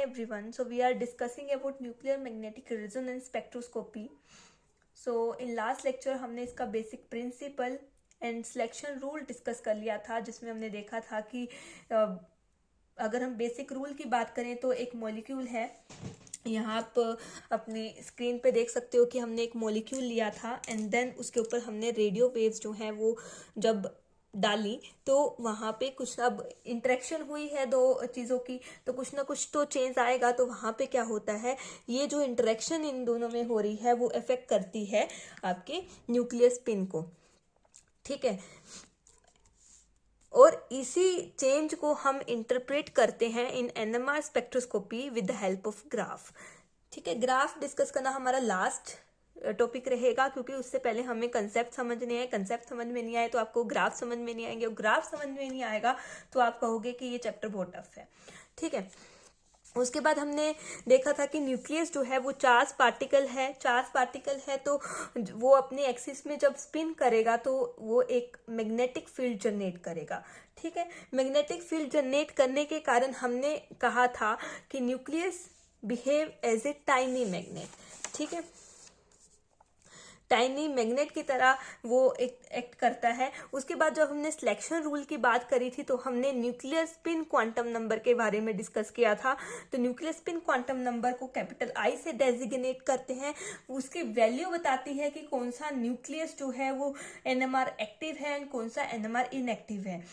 everyone. So we are discussing about nuclear magnetic resonance spectroscopy. So in last lecture हमने इसका basic principle and selection rule discuss कर लिया था, जिसमें हमने देखा था कि अगर हम बेसिक रूल की बात करें तो एक मॉलिक्यूल है, यहाँ आप अपनी स्क्रीन पे देख सकते हो कि हमने एक मॉलिक्यूल लिया था एंड देन उसके ऊपर हमने रेडियो वेव्स जो हैं वो जब डाली तो वहाँ पे कुछ अब इंटरेक्शन हुई है दो चीज़ों की, तो कुछ ना कुछ तो चेंज आएगा। तो वहाँ पे क्या होता है, ये जो इंटरेक्शन इन दोनों में हो रही है वो इफेक्ट करती है आपके न्यूक्लियर स्पिन को, ठीक है। और इसी चेंज को हम इंटरप्रेट करते हैं इन NMR spectroscopy with the help of graph, ठीक है। ग्राफ डिस्कस करना हमारा लास्ट टॉपिक रहेगा, क्योंकि उससे पहले हमें कंसेप्ट समझने हैं। कंसेप्ट समझ में नहीं आए तो आपको ग्राफ समझ में नहीं आएंगे, और ग्राफ समझ में नहीं आएगा तो आप कहोगे कि ये चैप्टर बहुत टफ है, ठीक है। उसके बाद हमने देखा था कि न्यूक्लियस जो है वो चार्ज पार्टिकल है, तो वो अपने एक्सिस में जब स्पिन करेगा तो वो एक मैग्नेटिक फील्ड जनरेट करेगा, ठीक है। मैग्नेटिक फील्ड जनरेट करने के कारण हमने कहा था कि nucleus behave as a tiny magnet, ठीक है। टाइनी मैग्नेट की तरह वो एक्ट करता है। उसके बाद जब हमने सिलेक्शन रूल की बात करी थी तो हमने न्यूक्लियर स्पिन क्वांटम नंबर के बारे में डिस्कस किया था। तो न्यूक्लियर स्पिन क्वांटम नंबर को कैपिटल आई से डेजिग्नेट करते हैं। उसकी वैल्यू बताती है कि कौन सा न्यूक्लियस जो है वो एनएमआर एक्टिव है एंड कौन सा एनएमआर इनएक्टिव है।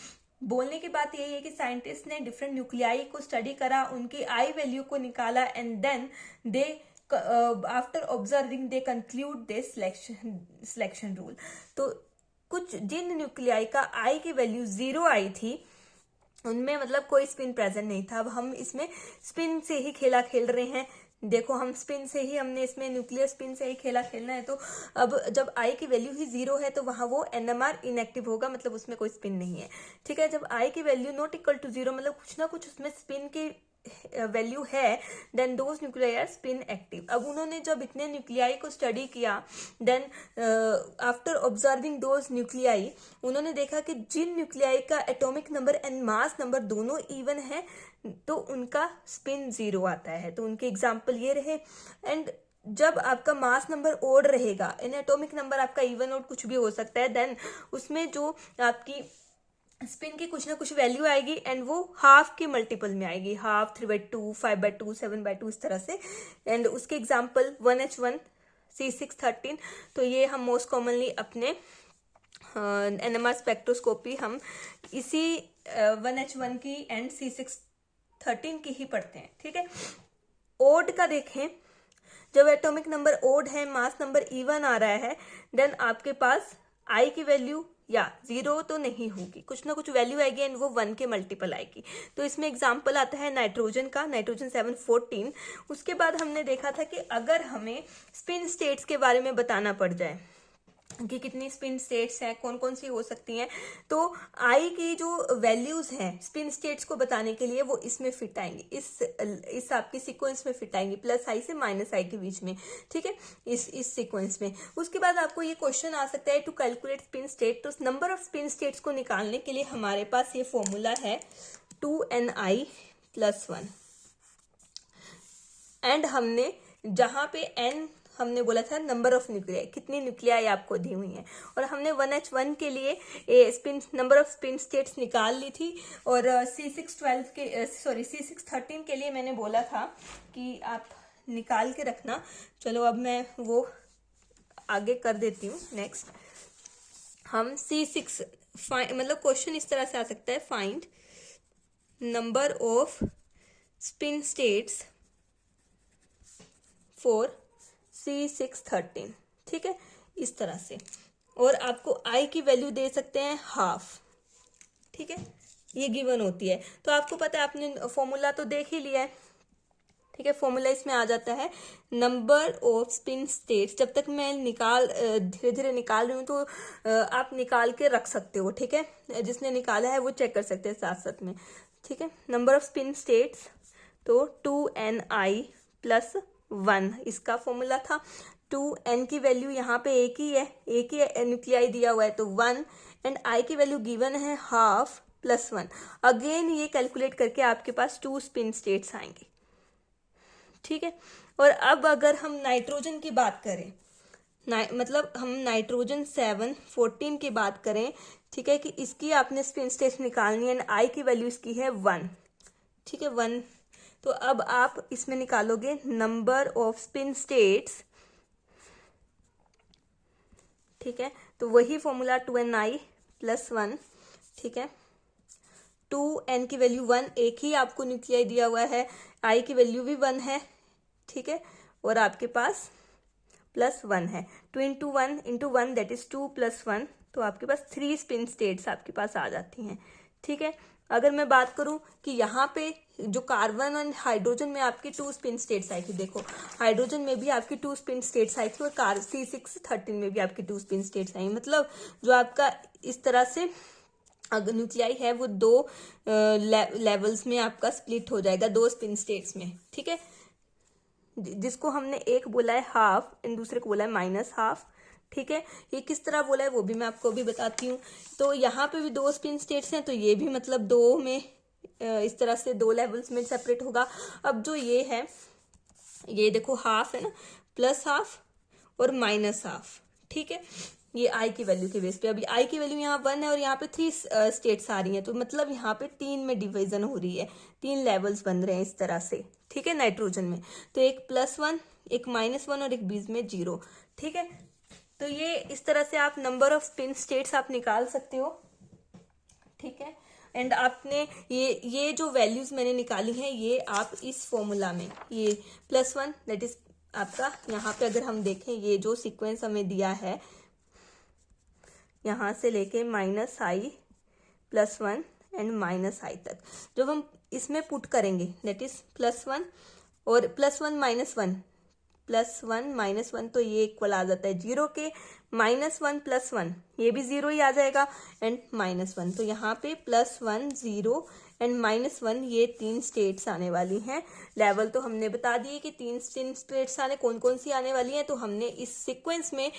बोलने की बात यही है कि साइंटिस्ट ने डिफरेंट न्यूक्लियाई को स्टडी करा, उनकी आई वैल्यू को निकाला and then they after observing they conclude the selection rule. तो कुछ जिन न्यूक्लियाई का आई की वैल्यू 0 आई थी उनमें मतलब कोई स्पिन प्रेजेंट नहीं था। अब हम इसमें स्पिन से ही खेला खेल रहे हैं। देखो, हम स्पिन से ही, हमने इसमें न्यूक्लियर स्पिन से ही खेला खेलना है। तो अब जब आई की वैल्यू ही 0 है तो वहां वो एनएमआर इनएक्टिव होगा, मतलब उसमें कोई स्पिन नहीं है, ठीक है। जब आई की वैल्यू नॉट इक्वल टू 0, मतलब कुछ ना कुछ उसमें स्पिन की वैल्यू है, then those nuclei are spin active. अब उन्होंने जब इतने न्यूक्लियाई को स्टडी किया, then after observing those nuclei उन्होंने देखा कि जिन न्यूक्लियाई का atomic number and mass number दोनों इवन है तो उनका स्पिन 0 आता है। तो उनके एग्जाम्पल ये रहे। एंड जब आपका मास नंबर ओड रहेगा, इन एटॉमिक नंबर आपका इवन ओड कुछ भी हो सकता है, देन उसमें जो आपकी स्पिन की कुछ ना कुछ वैल्यू आएगी एंड वो हाफ के मल्टीपल में आएगी, हाफ, 3/2, 5/2, 7/2, इस तरह से। एंड उसके एग्जाम्पल 1H1 C613। तो ये हम मोस्ट कॉमनली अपने एनएमआर स्पेक्ट्रोस्कोपी हम इसी 1H1 की एंड C613 की ही पढ़ते हैं, ठीक है। ओड का देखें, जब एटॉमिक नंबर ओड है, मास नंबर इवन आ रहा है, देन आपके पास आई की वैल्यू या 0 तो नहीं होगी, कुछ ना कुछ वैल्यू आएगी एंड वो 1 के मल्टीपल आएगी। तो इसमें एग्जांपल आता है नाइट्रोजन का, नाइट्रोजन 714। उसके बाद हमने देखा था कि अगर हमें स्पिन स्टेट्स के बारे में बताना पड़ जाए कि कितनी स्पिन स्टेट्स हैं, कौन कौन सी हो सकती हैं, तो आई की जो वैल्यूज हैं स्पिन स्टेट्स को बताने के लिए वो इसमें फिट आएंगी, इस आपकी सीक्वेंस में फिट आएंगी, प्लस आई से माइनस आई के बीच में, ठीक है, इस सीक्वेंस में। उसके बाद आपको ये क्वेश्चन आ सकता है टू कैलकुलेट स्पिन स्टेट। तो नंबर ऑफ स्पिन स्टेट्स को निकालने के लिए हमारे पास ये फॉर्मूला है 2ni+1। एंड हमने जहां पे n हमने बोला था नंबर ऑफ न्यूक्लियाई, कितनी न्यूक्लियाई आपको दी हुई हैं, और हमने 1H1 के लिए spin number off spin states निकाल ली थी। और C613 के लिए मैंने बोला था कि आप निकाल के रखना। चलो अब मैं वो आगे कर देती हूँ। नेक्स्ट हम C6 मतलब क्वेश्चन इस तरह से आ सकता है, find number off spin states for C613, ठीक है, इस तरह से। और आपको आई की वैल्यू दे सकते हैं हाफ, ठीक है, ये गिवन होती है। तो आपको पता है, आपने फॉर्मूला तो देख ही लिया है, ठीक है। फॉर्मूला इसमें आ जाता है नंबर ऑफ स्पिन स्टेट्स। जब तक मैं धीरे धीरे निकाल रही हूँ तो आप निकाल के रख सकते हो, ठीक है। जिसने निकाला है वो चेक कर सकते हैं साथ साथ में, ठीक है। नंबर ऑफ स्पिन स्टेट्स तो 2ni+1 इसका फॉर्मूला था। 2n की वैल्यू यहाँ पे एक ही न्यूक्लियाई दिया हुआ है तो 1, एंड आई की वैल्यू गिवन है हाफ +1। अगेन ये कैलकुलेट करके आपके पास 2 स्पिन स्टेट्स आएंगे, ठीक है। और अब अगर हम नाइट्रोजन की बात करें, मतलब हम नाइट्रोजन 7 14 की बात करें, ठीक है, कि इसकी आपने स्पिन स्टेट्स निकालनी है, आई की वैल्यू इसकी है 1, ठीक है 1। तो अब आप इसमें निकालोगे नंबर ऑफ स्पिन स्टेट्स, ठीक है, तो वही फॉर्मूला 2ni + 1, ठीक है, 2n की वैल्यू 1, एक ही आपको न्यूक्लियाई दिया हुआ है, आई की वैल्यू भी 1 है, ठीक है, और आपके पास +1 है, 2 × 1 × 1 दैट इज 2 + 1, तो आपके पास 3 स्पिन स्टेट्स आपके पास आ जाती हैं, ठीक है। अगर मैं बात करूं कि यहाँ पे जो कार्बन और हाइड्रोजन में आपकी 2 स्पिन स्टेट्स आई थी, देखो हाइड्रोजन में भी आपकी 2 स्पिन स्टेट्स आई थी और C613 में भी आपकी 2 स्पिन स्टेट्स आई, मतलब जो आपका इस तरह से अगर न्यूक्लियाई है वो 2 लेवल्स में आपका स्प्लिट हो जाएगा, 2 स्पिन स्टेट्स में, ठीक है, जिसको हमने एक बोला है हाफ एंड दूसरे को बोला है -12, ठीक है। ये किस तरह बोला है वो भी मैं आपको भी बताती हूँ। तो यहाँ पे भी 2 स्पिन स्टेट्स हैं, तो ये भी मतलब 2 में इस तरह से 2 लेवल्स में सेपरेट होगा। अब जो ये है, ये देखो हाफ है ना, +12 और -12, ठीक है, ये आई की वैल्यू के बेस पे। अभी आई की वैल्यू यहाँ 1 है और यहाँ पे 3 स्टेट्स आ रही हैं, तो मतलब यहाँ पे 3 में डिवीजन हो रही है, 3 लेवल्स बन रहे हैं इस तरह से, ठीक है, नाइट्रोजन में। तो एक +1, एक -1 और एक बीच में 0, ठीक है। तो ये इस तरह से आप नंबर ऑफ स्पिन स्टेट्स आप निकाल सकते हो, ठीक है। एंड आपने ये जो वैल्यूज मैंने निकाली हैं, ये आप इस फॉर्मूला में, ये +1 दैट इज आपका, यहाँ पे अगर हम देखें ये जो सीक्वेंस हमें दिया है, यहाँ से लेके -i +1 एंड -i तक, जब हम इसमें पुट करेंगे दैट इज +1 और +1 -1 +1 -1, तो ये इक्वल आ जाता है 0 के, -1 +1 ये भी 0 ही आ जाएगा एंड -1, तो यहाँ पे +1 0 एंड -1 ये 3 स्टेट्स आने वाली हैं। लेवल तो हमने बता दिए कि 3 स्टेट्स आने, कौन कौन सी आने वाली हैं, तो हमने इस सीक्वेंस में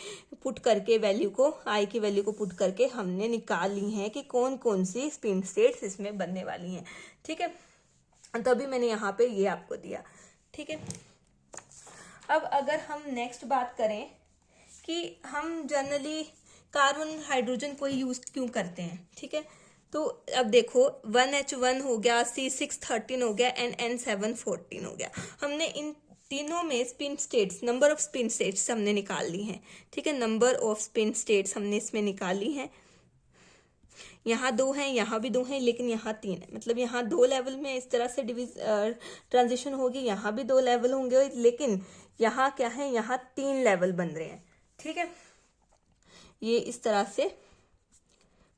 पुट करके वैल्यू को, आई की वैल्यू को पुट करके हमने निकाली हैं कि कौन कौन सी स्पिन स्टेट्स इसमें बनने वाली हैं, ठीक है। तभी मैंने यहाँ पे ये आपको दिया, ठीक है। अब अगर हम नेक्स्ट बात करें कि हम जनरली कार्बन हाइड्रोजन को यूज क्यों करते हैं, ठीक है, तो अब देखो 1H1 हो गया, C613 हो गया एंड N714 हो गया, हमने इन तीनों में spin states, number off spin states हमने निकाल ली हैं, ठीक है, नंबर ऑफ स्पिन स्टेट्स हमने इसमें निकाली हैं। यहाँ 2 हैं, यहाँ भी 2 हैं, लेकिन यहाँ 3 है, मतलब यहाँ 2 लेवल में इस तरह से ट्रांजिशन होगी, यहाँ भी 2 लेवल होंगे, लेकिन यहाँ क्या है, यहाँ 3 लेवल बन रहे हैं, ठीक है। ये इस तरह से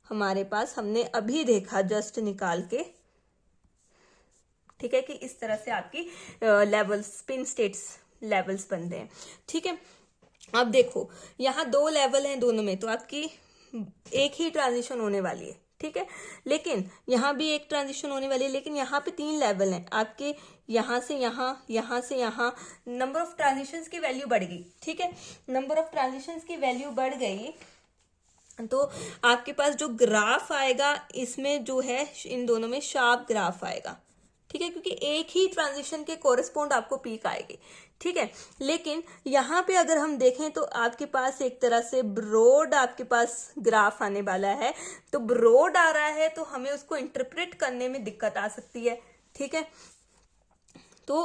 हमारे पास, हमने अभी देखा जस्ट निकाल के, ठीक है, कि इस तरह से आपकी लेवल स्पिन स्टेट्स लेवल्स बन रहे हैं, ठीक है। अब देखो यहाँ 2 लेवल हैं दोनों में, तो आपकी एक ही ट्रांजिशन होने वाली है, ठीक है, लेकिन यहाँ भी एक ट्रांजिशन होने वाली है, लेकिन यहाँ पे 3 लेवल हैं आपके, यहाँ से यहाँ, यहाँ से यहाँ, नंबर ऑफ ट्रांजिशंस की वैल्यू बढ़ गई, ठीक है, नंबर ऑफ ट्रांजिशंस की वैल्यू बढ़ गई, तो आपके पास जो ग्राफ आएगा इसमें जो है, इन दोनों में शार्प ग्राफ आएगा, ठीक है, क्योंकि एक ही ट्रांजिशन के कोरिस्पोंड आपको पीक आएगी, ठीक है। लेकिन यहाँ पे अगर हम देखें तो आपके पास एक तरह से ब्रॉड आपके पास ग्राफ आने वाला है, तो ब्रॉड आ रहा है तो हमें उसको इंटरप्रेट करने में दिक्कत आ सकती है, ठीक है। तो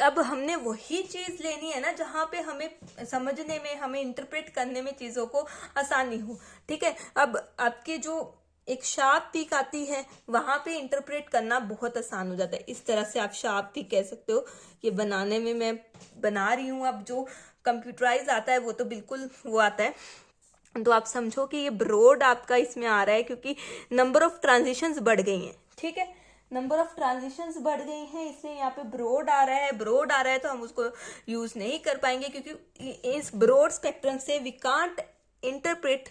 अब हमने वही चीज लेनी है ना जहां पे हमें समझने में, हमें इंटरप्रेट करने में चीजों को आसानी हो, ठीक है। अब आपके जो एक शार्प पीक आती है वहां पे इंटरप्रेट करना बहुत आसान हो जाता है, इस तरह से आप शार्प पीक कह सकते हो। ये बनाने में मैं बना रही हूँ, अब जो कंप्यूटराइज आता है वो तो बिल्कुल वो आता है, तो आप समझो कि ये ब्रॉड आपका इसमें आ रहा है क्योंकि नंबर ऑफ ट्रांजिशंस बढ़ गई हैं, ठीक है, नंबर ऑफ ट्रांजिशंस बढ़ गई हैं, इसलिए यहाँ पे ब्रॉड आ रहा है। ब्रॉड आ रहा है तो हम उसको यूज नहीं कर पाएंगे क्योंकि इस ब्रॉड स्पेक्ट्रम से वी कांट इंटरप्रेट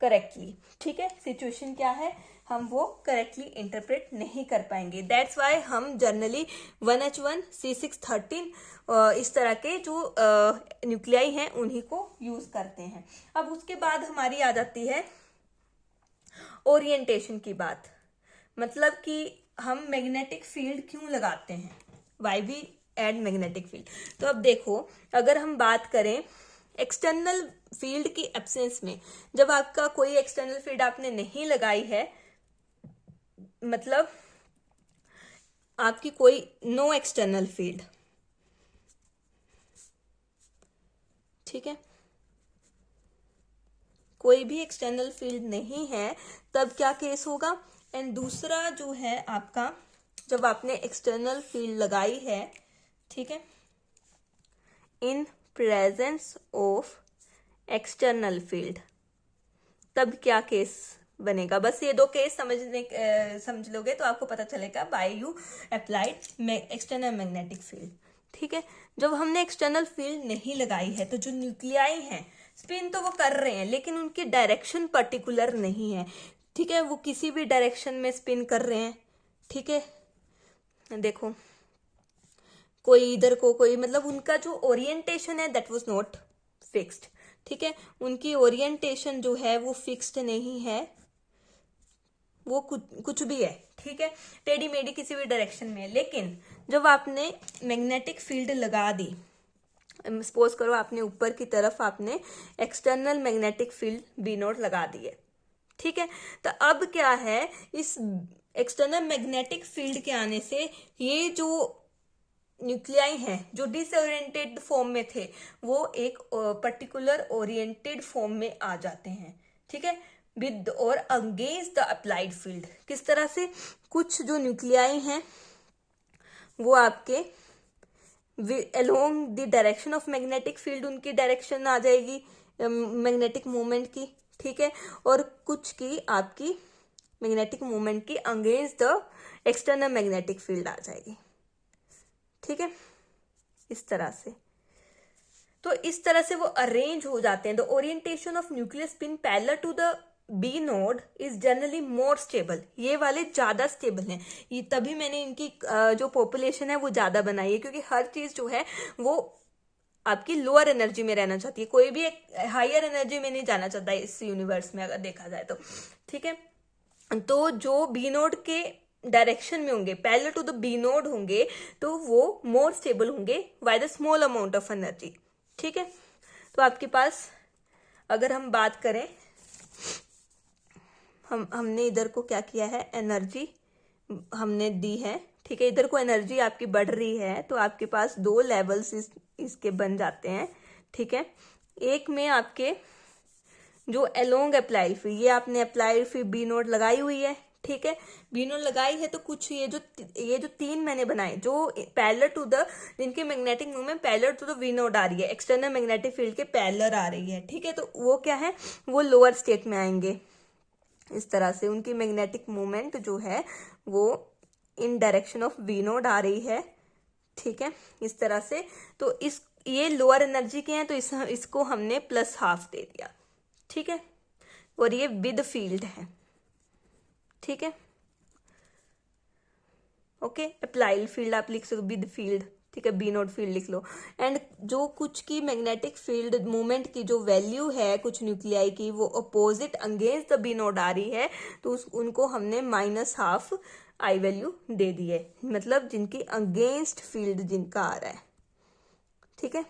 करेक्टली, ठीक है। सिचुएशन क्या है, हम वो करेक्टली इंटरप्रेट नहीं कर पाएंगे, दैट्स वाई हम जनरली 1H1 C613 इस तरह के जो न्यूक्लियाई हैं उन्हीं को यूज करते हैं। अब उसके बाद हमारी आ जाती है ओरिएंटेशन की बात, मतलब कि हम मैग्नेटिक फील्ड क्यों लगाते हैं, why we add magnetic field? तो अब देखो, अगर हम बात करें एक्सटर्नल फील्ड की एब्सेंस में, जब आपका कोई एक्सटर्नल फील्ड आपने नहीं लगाई है, मतलब आपकी कोई नो एक्सटर्नल फील्ड, ठीक है, कोई भी एक्सटर्नल फील्ड नहीं है, तब क्या केस होगा? एंड दूसरा जो है आपका, जब आपने एक्सटर्नल फील्ड लगाई है, ठीक है, in presence of external field, तब क्या केस बनेगा? बस ये दो केस समझ लोगे तो आपको पता चलेगा by you applied external magnetic field, ठीक है। जब हमने एक्सटर्नल फील्ड नहीं लगाई है, तो जो न्यूक्लियाई हैं स्पिन तो वो कर रहे हैं, लेकिन उनकी डायरेक्शन पर्टिकुलर नहीं है, ठीक है, वो किसी भी डायरेक्शन में स्पिन कर रहे हैं, ठीक है। देखो, कोई इधर को, कोई, मतलब उनका जो ओरिएंटेशन है दैट वाज नॉट फिक्स्ड, ठीक है, उनकी ओरिएंटेशन जो है वो फिक्स्ड नहीं है, वो कुछ भी है, ठीक है, टेढ़ी मेढ़ी किसी भी डायरेक्शन में है। लेकिन जब आपने मैग्नेटिक फील्ड लगा दी, सपोज करो आपने ऊपर की तरफ आपने external magnetic field B naught लगा दी है, ठीक है, तो अब क्या है, इस एक्सटर्नल मैग्नेटिक फील्ड के आने से ये जो न्यूक्लियाई हैं जो डिसओरिएंटेड फॉर्म में थे, वो एक पर्टिकुलर ओरिएंटेड फॉर्म में आ जाते हैं, ठीक है, विद और अगेंस्ट द अप्लाइड फील्ड। किस तरह से? कुछ जो न्यूक्लियाई हैं वो आपके along the direction of magnetic field, उनकी डायरेक्शन आ जाएगी मैग्नेटिक मूवमेंट की, ठीक है, और कुछ की आपकी मैग्नेटिक मूवमेंट की against the external magnetic field आ जाएगी, ठीक है, इस तरह से। तो इस तरह से वो अरेंज हो जाते हैं। The orientation of nuclear spin parallel to the B naught is generally more stable, ये वाले ज्यादा स्टेबल हैं, ये तभी मैंने इनकी जो पॉपुलेशन है वो ज्यादा बनाई है, क्योंकि हर चीज जो है वो आपकी लोअर एनर्जी में रहना चाहती है, कोई भी एक हायर एनर्जी में नहीं जाना चाहता है इस यूनिवर्स में, अगर देखा जाए तो, ठीक है। तो जो बी नोड के डायरेक्शन में होंगे, parallel to the B naught होंगे, तो वो मोर स्टेबल होंगे by the small amount of energy, ठीक है। तो आपके पास अगर हम बात करें, हमने इधर को क्या किया है, एनर्जी हमने दी है, ठीक है, इधर को एनर्जी आपकी बढ़ रही है, तो आपके पास दो लेवल्स इसके बन जाते हैं, ठीक है। एक में आपके जो अलोंग अप्लाइड फील्ड, ये आपने अप्लाइड फील्ड बी नोड लगाई हुई है, ठीक है, बी नोड लगाई है, तो कुछ ये जो तीन मैंने बनाए जो पैरेलल टू द, जिनकी magnetic movement parallel to the B naught आ रही है, एक्सटर्नल मैग्नेटिक फील्ड के पैरेलल आ रही है, ठीक है, तो वो क्या है, वो लोअर स्टेट में आएंगे, इस तरह से उनकी मैग्नेटिक मूवमेंट जो है वो in direction of B naught आ रही है, ठीक है, इस तरह से। तो ये लोअर एनर्जी के हैं, तो इसको हमने +½ दे दिया, ठीक है, और ये विद फील्ड है, ठीक है, ओके, अप्लाइड फील्ड आप लिख सकते विद फील्ड, ठीक है, बी नोट फील्ड लिख लो। एंड जो कुछ की मैग्नेटिक फील्ड मूवमेंट की जो वैल्यू है कुछ न्यूक्लियाई की, वो opposite against the B naught आ रही है, तो उनको हमने -½ आई वैल्यू दे दी है, मतलब जिनकी अगेंस्ट फील्ड जिनका आ रहा है, ठीक है।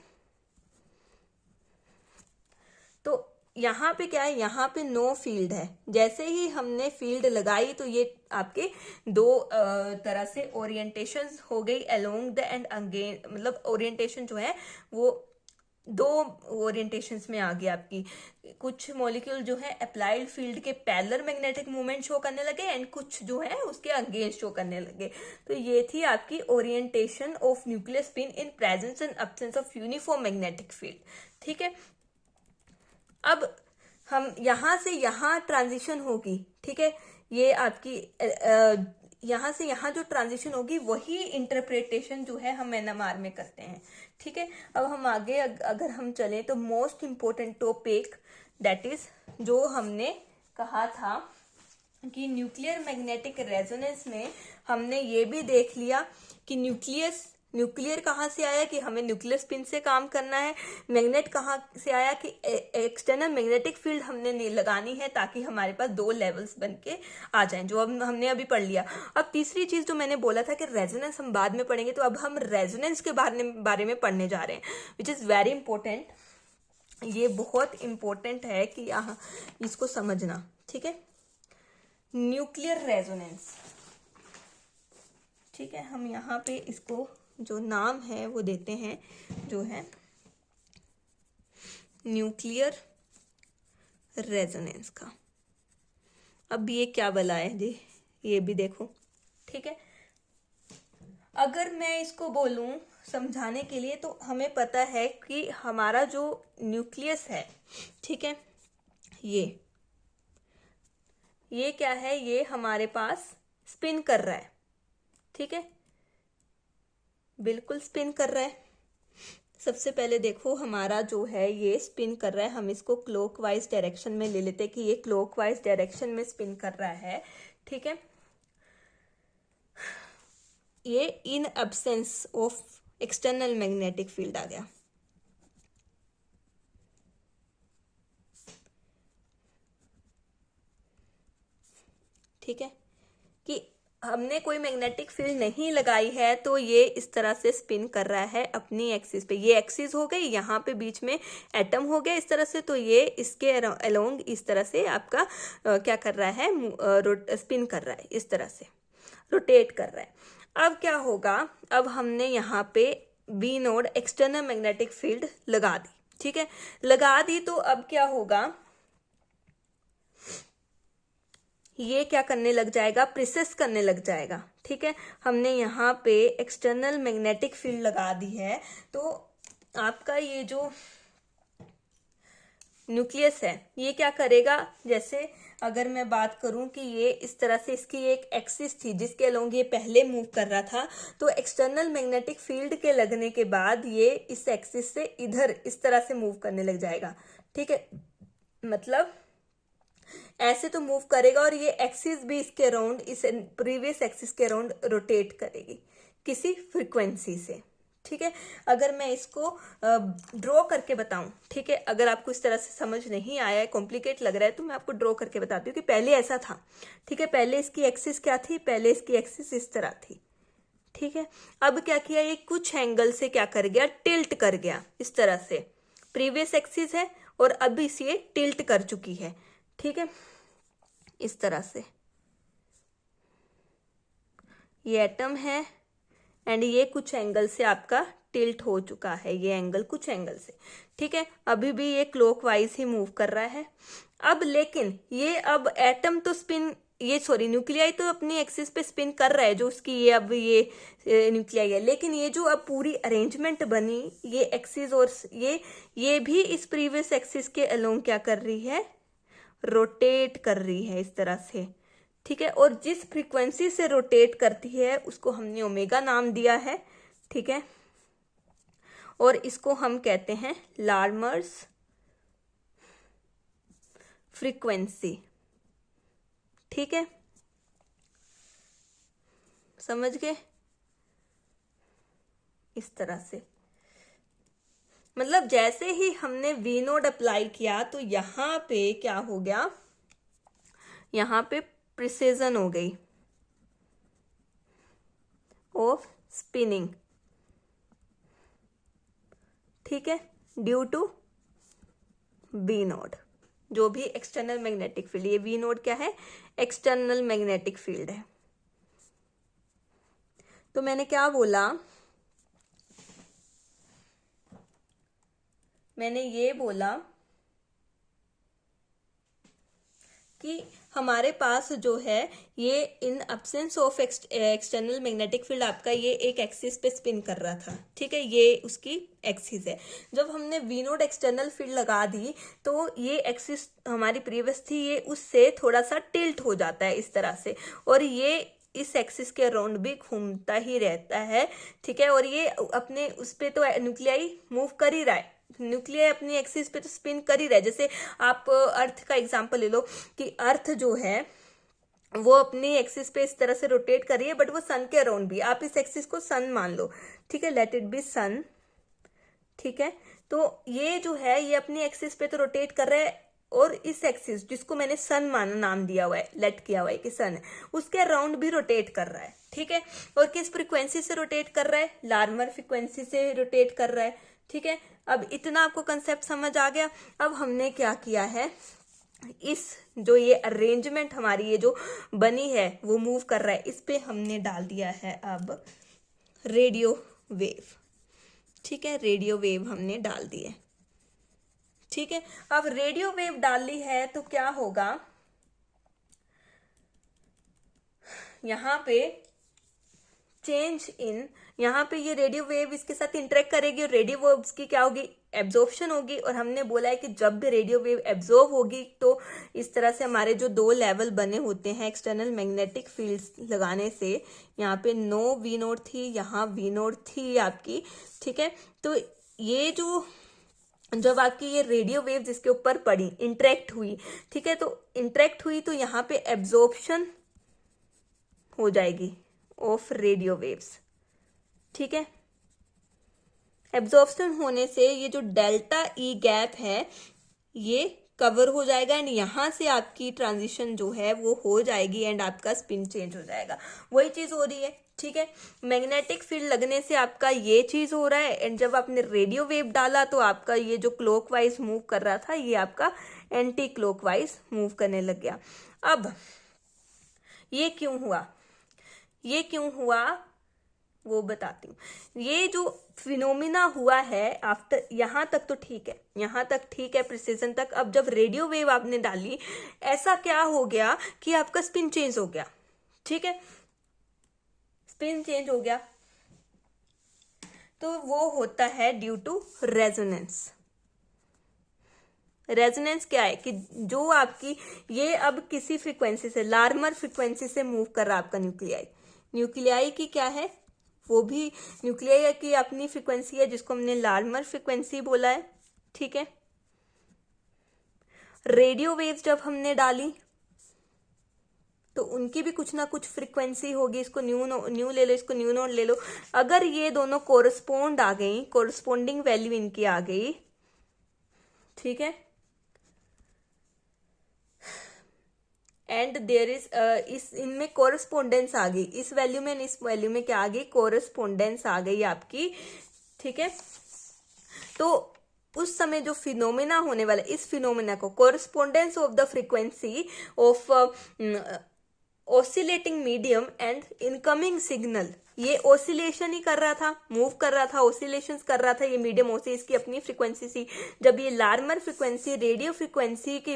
तो यहाँ पे क्या है, यहाँ पे नो फील्ड है, जैसे ही हमने फील्ड लगाई तो ये आपके दो तरह से ओरिएंटेशन हो गई अलोंग द एंड अगेन, मतलब ओरिएंटेशन जो है वो दो ओरिएंटेशंस में आ गई आपकी। कुछ मॉलिक्यूल जो है अप्लाइड फील्ड के पैरेलल मैग्नेटिक मूवमेंट शो करने लगे, एंड कुछ जो है उसके अगेंस्ट शो करने लगे। तो ये थी आपकी orientation of nuclear spin in presence and absence of uniform magnetic field, ठीक है। अब हम यहां से यहां ट्रांजिशन होगी, ठीक है, ये आपकी यहां से यहां जो ट्रांजिशन होगी वही इंटरप्रिटेशन जो है हम NMR में करते हैं, ठीक है। अब हम आगे अगर हम चलें तो most important topic that is, जो हमने कहा था कि न्यूक्लियर मैग्नेटिक रेजोनेंस में हमने ये भी देख लिया कि न्यूक्लियस न्यूक्लियर कहाँ से आया कि हमें न्यूक्लियर स्पिन से काम करना है। मैग्नेट कहाँ से आया कि एक्सटर्नल मैग्नेटिक फील्ड हमने लगानी है ताकि हमारे पास 2 लेवल्स बन के आ जाएं, जो अब हमने अभी पढ़ लिया। अब तीसरी चीज जो मैंने बोला था कि रेजोनेंस हम बाद में पढ़ेंगे, तो अब हम रेजोनेंस के बारे में पढ़ने जा रहे हैं, विच इज वेरी इंपॉर्टेंट। ये बहुत इंपॉर्टेंट है कि यहाँ इसको समझना, ठीक है। न्यूक्लियर रेजोनेंस, ठीक है, हम यहाँ पे इसको जो नाम है वो देते हैं, जो है न्यूक्लियर रेजोनेंस का। अब ये क्या बला है जी, ये भी देखो, ठीक है। अगर मैं इसको बोलूं समझाने के लिए, तो हमें पता है कि हमारा जो न्यूक्लियस है, ठीक है, ये क्या है, ये हमारे पास स्पिन कर रहा है, ठीक है, बिल्कुल स्पिन कर रहा है। सबसे पहले देखो हमारा जो है ये स्पिन कर रहा है, हम इसको क्लॉकवाइज डायरेक्शन में ले लेते हैं कि ये क्लॉकवाइज डायरेक्शन में स्पिन कर रहा है, ठीक है। ये in absence of external magnetic field आ गया, ठीक है, कि हमने कोई मैग्नेटिक फील्ड नहीं लगाई है तो ये इस तरह से स्पिन कर रहा है अपनी एक्सिस पे। ये एक्सिस हो गई, यहाँ पे बीच में एटम हो गया इस तरह से, तो ये इसके अलोंग इस तरह से आपका क्या कर रहा है, स्पिन कर रहा है, इस तरह से रोटेट कर रहा है। अब क्या होगा, अब हमने यहाँ पे B naught external magnetic field लगा दी, ठीक है, लगा दी, तो अब क्या होगा, ये क्या करने लग जाएगा, प्रिसेस करने लग जाएगा, ठीक है। हमने यहाँ पे एक्सटर्नल मैग्नेटिक फील्ड लगा दी है, तो आपका ये जो न्यूक्लियस है ये क्या करेगा, जैसे अगर मैं बात करूं कि ये इस तरह से इसकी एक एक्सिस थी जिसके अलोंग ये पहले मूव कर रहा था, तो एक्सटर्नल मैग्नेटिक फील्ड के लगने के बाद ये इस एक्सिस से इधर इस तरह से मूव करने लग जाएगा, ठीक है, मतलब ऐसे तो मूव करेगा, और ये एक्सिस भी इसके अराउंड, इस प्रीवियस एक्सिस के अराउंड रोटेट करेगी किसी फ्रीक्वेंसी से, ठीक है। अगर मैं इसको ड्रॉ करके बताऊं, ठीक है, अगर आपको इस तरह से समझ नहीं आया है, कॉम्प्लिकेट लग रहा है, तो मैं आपको ड्रॉ करके बताती हूँ कि पहले ऐसा था, ठीक है, पहले इसकी एक्सिस क्या थी, पहले इसकी एक्सिस इस तरह थी, ठीक है। अब क्या किया, ये कुछ एंगल से क्या कर गया, टिल्ट कर गया इस तरह से, प्रीवियस एक्सिस है और अब इसे टिल्ट कर चुकी है, ठीक है, इस तरह से ये एटम है एंड ये कुछ एंगल से आपका टिल्ट हो चुका है, ये एंगल कुछ एंगल से, ठीक है। अभी भी ये क्लॉकवाइज ही मूव कर रहा है। अब लेकिन ये अब एटम तो स्पिन, ये सॉरी न्यूक्लियाई तो अपनी एक्सिस पे स्पिन कर रहा है, जो उसकी ये अब ये न्यूक्लियाई है, लेकिन ये जो अब पूरी अरेंजमेंट बनी, ये एक्सिस और ये भी इस प्रीवियस एक्सिस के अलोंग क्या कर रही है, रोटेट कर रही है इस तरह से, ठीक है। और जिस फ्रीक्वेंसी से रोटेट करती है उसको हमने ओमेगा नाम दिया है, ठीक है, और इसको हम कहते हैं लार्मर्स फ्रीक्वेंसी, ठीक है, समझ गए, इस तरह से। मतलब जैसे ही हमने वी नोड अप्लाई किया तो यहाँ पे क्या हो गया, यहाँ पे प्रिसिजन हो गई ऑफ स्पिनिंग, ठीक है, ड्यू टू वी नोड, जो भी एक्सटर्नल मैग्नेटिक फील्ड, ये वी नोड क्या है, एक्सटर्नल मैग्नेटिक फील्ड है। तो मैंने क्या बोला, मैंने ये बोला कि हमारे पास जो है ये इन absence of external magnetic field आपका ये एक एक्सिस पे स्पिन कर रहा था, ठीक है, ये उसकी एक्सिस है। जब हमने वी नोड एक्सटर्नल फील्ड लगा दी तो ये एक्सिस हमारी प्रीवियस थी, ये उससे थोड़ा सा टिल्ट हो जाता है इस तरह से, और ये इस एक्सिस के अराउंड भी घूमता ही रहता है, ठीक है। और ये अपने उस पे तो न्यूक्लियाई मूव कर ही रहा है, न्यूक्लियर अपनी एक्सिस पे तो स्पिन कर ही रहा है। जैसे आप अर्थ का एग्जांपल ले लो कि अर्थ जो है वो अपनी एक्सिस पे इस तरह से रोटेट कर रही है, बट वो सन के अराउंड भी, आप इस एक्सिस को सन मान लो, ठीक है, लेट इट बी सन, ठीक है। तो ये जो है ये अपनी एक्सिस पे तो रोटेट कर रहा है, और इस एक्सिस जिसको मैंने सन माना, नाम दिया हुआ है, लेट किया हुआ है कि सन है, उसके अराउंड भी रोटेट कर रहा है, ठीक है। और किस फ्रीक्वेंसी से रोटेट कर रहा है? लार्मर फ्रीक्वेंसी से रोटेट कर रहा है, ठीक है। अब इतना आपको कंसेप्ट समझ आ गया। अब हमने क्या किया है, इस जो ये अरेंजमेंट हमारी ये जो बनी है वो मूव कर रहा है, इस पे हमने डाल दिया है अब रेडियो वेव, ठीक है, रेडियो वेव हमने डाल दी है, ठीक है। अब रेडियो वेव डाली है तो क्या होगा, यहाँ पे चेंज इन, यहाँ पे ये रेडियो वेव इसके साथ इंटरेक्ट करेगी और रेडियो वेव्स की क्या होगी, एब्जॉर्प्शन होगी। और हमने बोला है कि जब भी रेडियो वेव एब्जॉर्ब होगी तो इस तरह से हमारे जो दो लेवल बने होते हैं एक्सटर्नल मैग्नेटिक फील्ड लगाने से, यहाँ पे नो वी नोट थी, यहाँ वी नोट थी आपकी, ठीक है। तो ये जो जब आपकी ये रेडियो वेव जिसके ऊपर पड़ी इंटरेक्ट हुई, ठीक है, तो इंटरेक्ट हुई तो यहाँ पे एब्जॉर्प्शन हो जाएगी ऑफ रेडियो वेव्स, ठीक है। एब्जॉर्प्शन होने से ये जो डेल्टा ई गैप है ये कवर हो जाएगा, एंड यहां से आपकी ट्रांजिशन जो है वो हो जाएगी, एंड आपका स्पिन चेंज हो जाएगा। वही चीज हो रही है, ठीक है। मैग्नेटिक फील्ड लगने से आपका ये चीज हो रहा है, एंड जब आपने रेडियो वेव डाला तो आपका ये जो क्लॉकवाइज मूव कर रहा था ये आपका एंटी क्लॉकवाइज मूव करने लग गया। अब ये क्यों हुआ, ये क्यों हुआ वो बताती हूँ। ये जो फिनोमिना हुआ है आफ्टर, यहां तक तो ठीक है, यहां तक ठीक है प्रिसीजन तक। अब जब रेडियो वेव आपने डाली, ऐसा क्या हो गया कि आपका स्पिन चेंज हो गया, ठीक है, स्पिन चेंज हो गया। तो वो होता है ड्यू टू रेजोनेंस। रेजोनेंस क्या है कि जो आपकी ये अब किसी फ्रीक्वेंसी से, लार्मर फ्रीक्वेंसी से मूव कर रहा है आपका न्यूक्लियाई, न्यूक्लियाई की क्या है, वो भी न्यूक्लियाई की अपनी फ्रीक्वेंसी है जिसको हमने लार्मर फ्रीक्वेंसी बोला है, ठीक है। रेडियो वेव्स जब हमने डाली तो उनकी भी कुछ ना कुछ फ्रीक्वेंसी होगी, इसको न्यू ले लो, इसको न्यू नोट ले लो। अगर ये दोनों कोरस्पोंड आ गई, कोरस्पोंडिंग वैल्यू इनकी आ गई, ठीक है, एंड देयर इज इस इनमें कोरस्पोंडेंस आ गई, इस वैल्यू में इस वैल्यू में क्या आ गई, कोरस्पोंडेंस आ गई आपकी, ठीक है। तो उस समय जो फिनोमेना होने वाला, इस फिनोमेना को correspondence of the frequency of oscillating medium and incoming signal, ये ऑसिलेशन ही कर रहा था, मूव कर रहा था, ऑसिलेशंस कर रहा था ये मीडियम, ओसी इसकी अपनी फ्रीक्वेंसी थी। जब ये लार्मर फ्रीक्वेंसी रेडियो फ्रीक्वेंसी की,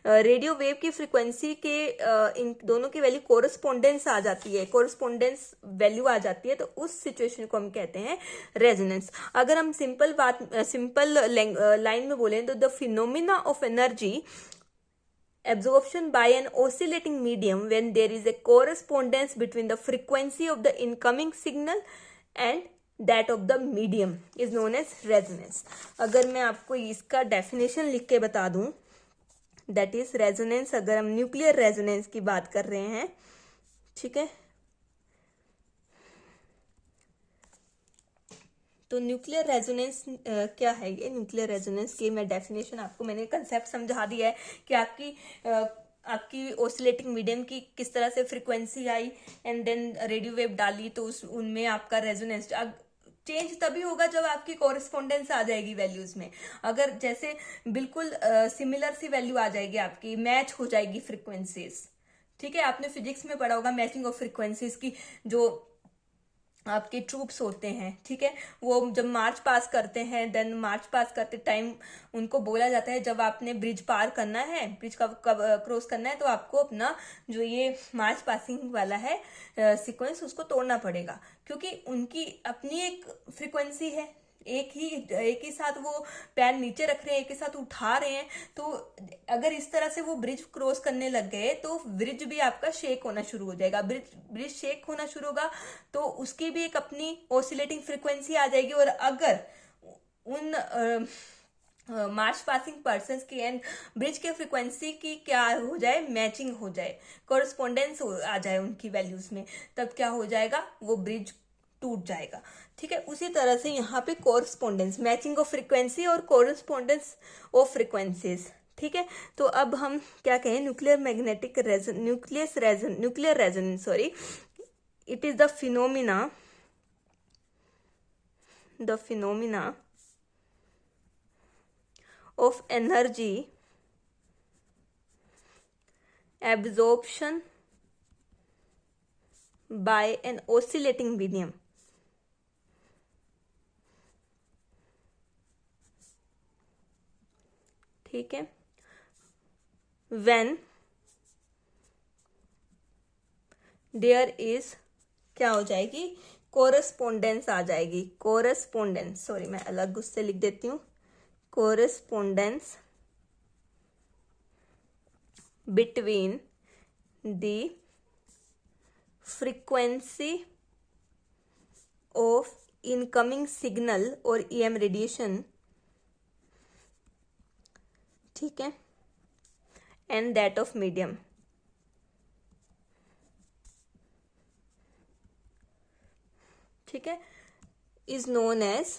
रेडियो वेव की फ्रीक्वेंसी के इन दोनों की वैल्यू कोरस्पोंडेंस आ जाती है, कोरस्पोंडेंस वैल्यू आ जाती है, तो उस सिचुएशन को हम कहते हैं रेजोनेंस। अगर हम सिंपल लाइन में बोलें तो the phenomena of energy absorption by an oscillating medium when there is a correspondence between the frequency of the incoming signal and that of the medium is known as resonance। अगर मैं आपको इसका definition लिख के बता दूं, that is resonance, अगर हम न्यूक्लियर रेजोनेंस की बात कर रहे हैं, ठीक है, तो न्यूक्लियर रेजोनेंस क्या है, ये न्यूक्लियर रेजोनेंस की मैं डेफिनेशन आपको मैंने कंसेप्ट समझा दिया है कि आपकी ऑसिलेटिंग मीडियम की किस तरह से फ्रीक्वेंसी आई, एंड देन रेडियो वेव डाली तो उनमें आपका रेजोनेंस चेंज तभी होगा जब आपकी कोरिस्पोंडेंस आ जाएगी वैल्यूज में। अगर जैसे बिल्कुल सिमिलर सी वैल्यू आ जाएगी आपकी, मैच हो जाएगी फ्रीक्वेंसीज, ठीक है, आपने फिजिक्स में पढ़ा होगा मैचिंग ऑफ फ्रीक्वेंसीज की, जो आपके ट्रूप्स होते हैं, ठीक है, वो जब मार्च पास करते हैं, देन मार्च पास करते टाइम उनको बोला जाता है जब आपने ब्रिज पार करना है, ब्रिज का क्रॉस करना है, तो आपको अपना जो ये मार्च पासिंग वाला है सीक्वेंस उसको तोड़ना पड़ेगा, क्योंकि उनकी अपनी एक फ्रीक्वेंसी है, एक ही साथ वो पैर नीचे रख रहे हैं, एक ही साथ उठा रहे हैं। तो अगर इस तरह से वो ब्रिज क्रॉस करने लग गए तो ब्रिज भी आपका शेक होना शुरू हो जाएगा। ब्रिज शेक होना शुरू होगा तो उसकी भी एक अपनी ऑसिलेटिंग फ्रीक्वेंसी आ जाएगी, और अगर उन मार्च पासिंग पर्सन की एंड ब्रिज के फ्रीक्वेंसी की क्या हो जाए, मैचिंग हो जाए, कोरस्पोंडेंस आ जाए उनकी वैल्यूज में, तब क्या हो जाएगा, वो ब्रिज टूट जाएगा। ठीक है, उसी तरह से यहाँ पे कोरस्पोंडेंस, मैचिंग ऑफ फ्रीक्वेंसी और कोरस्पोंडेंस ऑफ फ्रीक्वेंसीज। ठीक है, तो अब हम क्या कहें, nuclear magnetic nuclear resonance, sorry, it is the phenomena of energy absorption by an oscillating medium. ठीक है, when there is, क्या हो जाएगी, कोरस्पोंडेंस आ जाएगी, कोरस्पोंडेंस, सॉरी मैं अलग उससे लिख देती हूँ, correspondence between the frequency of incoming signal or EM radiation, ठीक है, and that of medium. ठीक है, is known as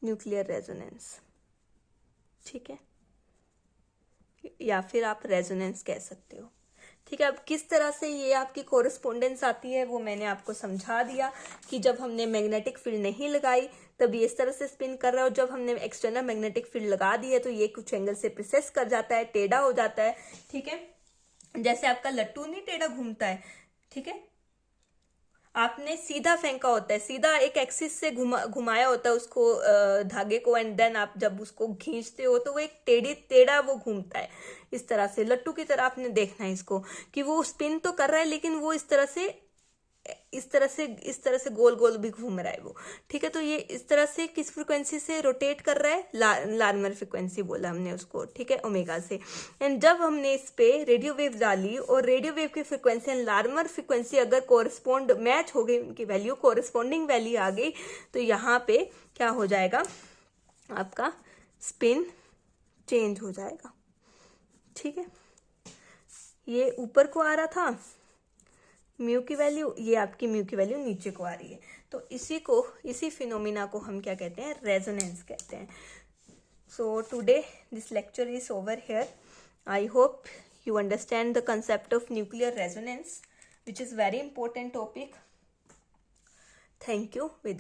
nuclear resonance. ठीक है, या फिर आप रेजोनेंस कह सकते हो। ठीक है, अब किस तरह से ये आपकी कोरस्पोंडेंस आती है वो मैंने आपको समझा दिया कि जब हमने मैग्नेटिक फील्ड नहीं लगाई तब ये इस तरह से स्पिन कर रहा है, और जब हमने एक्सटर्नल मैग्नेटिक फील्ड लगा दी है तो ये कुछ एंगल से प्रोसेस कर जाता है, टेढ़ा हो जाता है। ठीक है, जैसे आपका लट्टू नहीं टेढ़ा घूमता है, ठीक है, आपने सीधा फेंका होता है, सीधा एक एक्सिस से घुमाया होता है उसको, धागे को, एंड देन आप जब उसको खींचते हो तो वो एक टेढ़ा वो घूमता है। इस तरह से लट्टू की तरह आपने देखना है इसको कि वो स्पिन तो कर रहा है लेकिन वो इस तरह से गोल गोल भी घूम रहा है वो। ठीक है, तो ये इस तरह से किस फ्रिक्वेंसी से रोटेट कर रहा है, लार्मर फ्रिक्वेंसी बोला हमने उसको। ठीक है, ओमेगा से। एंड जब हमने इस पे रेडियो वेव डाली और रेडियो वेव की फ्रिक्वेंसी एंड लार्मर फ्रिक्वेंसी अगर कोरस्पोंड मैच हो गई, उनकी वैल्यू कोरस्पोंडिंग वैल्यू आ गई, तो यहाँ पे क्या हो जाएगा, आपका स्पिन चेंज हो जाएगा। ठीक है, ये ऊपर को आ रहा था म्यू की वैल्यू, ये आपकी म्यू की वैल्यू नीचे को आ रही है, तो इसी फिनोमिना को हम क्या कहते हैं, रेजोनेंस कहते हैं। So today this lecture is over here. I hope you understand the concept of nuclear resonance, which is very important topic. Thank you, Vidya.